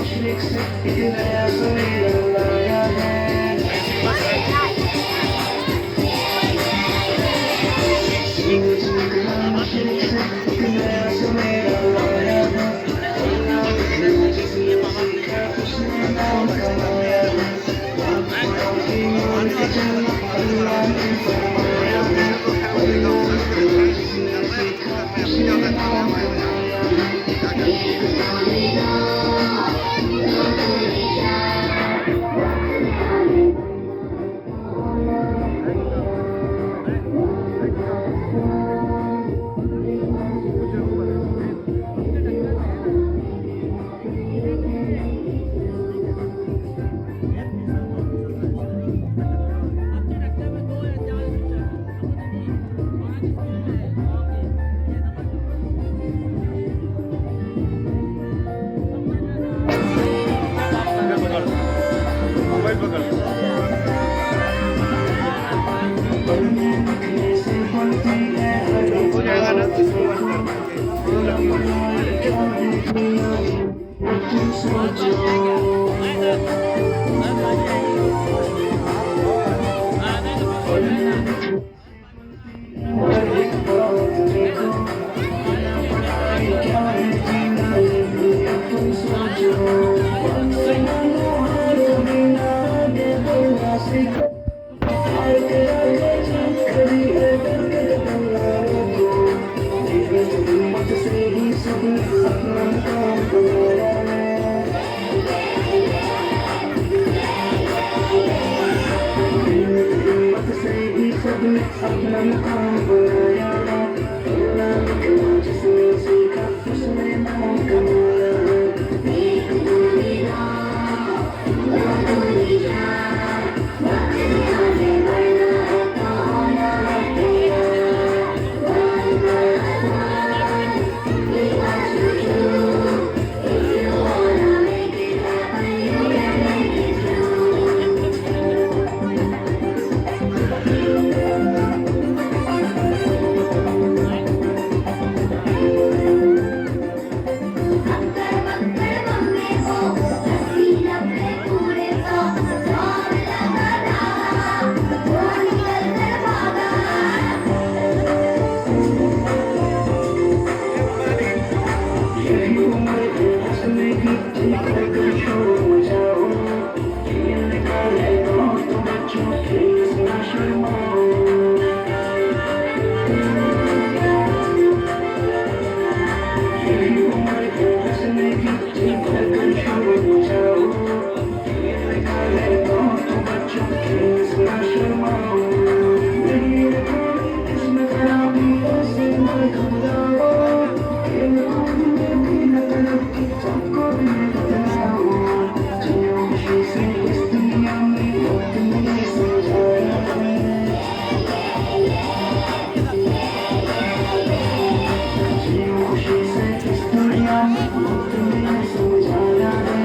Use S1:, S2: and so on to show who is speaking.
S1: मुशरिक से एक नया सवेरा लाया है। सूरज निकला मुशरिक से एक नया सवेरा लाया है। अल्लाह ने जिसने सीखा उसने नाम कमाया है। आँखों की मोल के जन्नत अल्लाह ने फरमाया है। अल्लाह ने जिसने सीखा उसने नाम कमाया है। अपना मुकाम बनाया है। अल्लाह ने जिसने सीखा उसने नाम कमाया है। एक दुनिया दुनिया आने वाला है कौन है समझाया है।